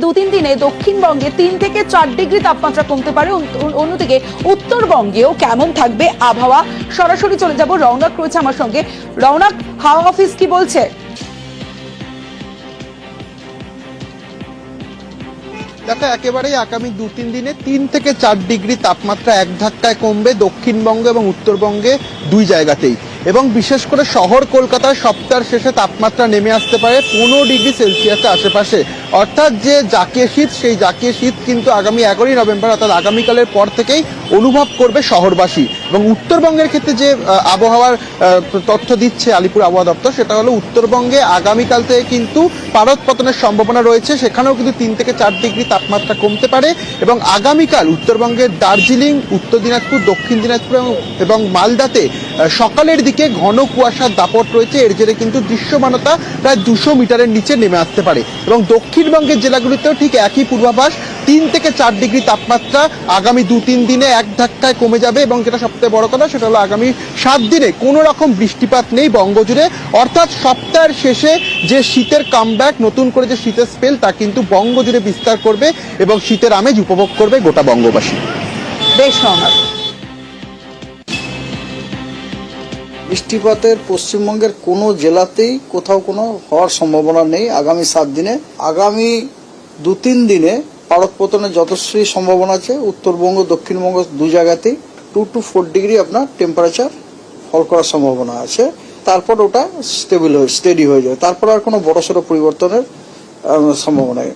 দু-তিন দিনে দক্ষিণবঙ্গে 3 থেকে 4 ডিগ্রি তাপমাত্রা কমতে পারে। অন্যদিকে উত্তরবঙ্গেও কেমন থাকবে আবহাওয়া, সরাসরি চলে যাব, রৌনক রয়েছে আমার সঙ্গে। রৌনক, হাওয়া অফিস কি বলছে? দেখো, একেবারেই আগামী 2-3 দিনে 3 থেকে 4 ডিগ্রি তাপমাত্রা এক ধাক্কায় কমবে দক্ষিণবঙ্গ এবং উত্তরবঙ্গে দুই জায়গাতেই। এবং বিশেষ করে শহর কলকাতায় সপ্তাহের শেষে তাপমাত্রা নেমে আসতে পারে 15 ডিগ্রি সেলসিয়াসের আশেপাশে। অর্থাৎ যে জাকিয়ে শীত, সেই জাকিয়ে শীত কিন্তু আগামী 11ই নভেম্বর অর্থাৎ আগামীকালের পর থেকেই অনুভব করবে শহরবাসী। এবং উত্তরবঙ্গের ক্ষেত্রে যে আবহাওয়ার তথ্য দিচ্ছে আলিপুর আবহাওয়া দপ্তর, সেটা হলো উত্তরবঙ্গে আগামীকাল থেকে কিন্তু পারদ পতনের সম্ভাবনা রয়েছে। সেখানেও কিন্তু 3 থেকে 4 ডিগ্রি তাপমাত্রা কমতে পারে। এবং আগামীকাল উত্তরবঙ্গের দার্জিলিং, উত্তর দিনাজপুর, দক্ষিণ দিনাজপুর এবং মালদাতে সকালের দিকে ঘন কুয়াশার দাপট রয়েছে। এর জেরে কিন্তু দৃশ্যমানতা প্রায় 200 মিটারের নিচে নেমে আসতে পারে। এবং দক্ষিণবঙ্গের জেলাগুলিতেও ঠিক একই পূর্বাভাস, 3 থেকে 4 ডিগ্রি তাপমাত্রা আগামী 2-3 দিনে এক ধাক্কায় কমে যাবে। এবং যেটা সবথেকে বড় কথা, সেটা হলো আগামী 7 দিনে কোনো রকম বৃষ্টিপাত নেই বঙ্গজুড়ে। অর্থাৎ সপ্তাহের শেষে যে শীতের কামব্যাক, নতুন করে যে শীতের স্পেল, তা কিন্তু বঙ্গজুড়ে বিস্তার করবে এবং শীতের আমেজ উপভোগ করবে গোটা বঙ্গবাসী। বেশ রৌনক। বৃষ্টিপাতের পশ্চিমবঙ্গের কোনো জেলাতেই কোথাও কোনো হওয়ার সম্ভাবনা নেই আগামী 7 দিনে। আগামী 2-3 দিনে পারদ পতনের যথেষ্টই সম্ভাবনা আছে। উত্তরবঙ্গ, দক্ষিণবঙ্গ দু জায়গাতেই 2 to 4 ডিগ্রি আপনার টেম্পারেচার ফল করার সম্ভাবনা আছে। তারপর ওটা স্টেডি হয়ে যাবে। তারপর আর কোনো বড়সড় পরিবর্তনের সম্ভাবনা নেই।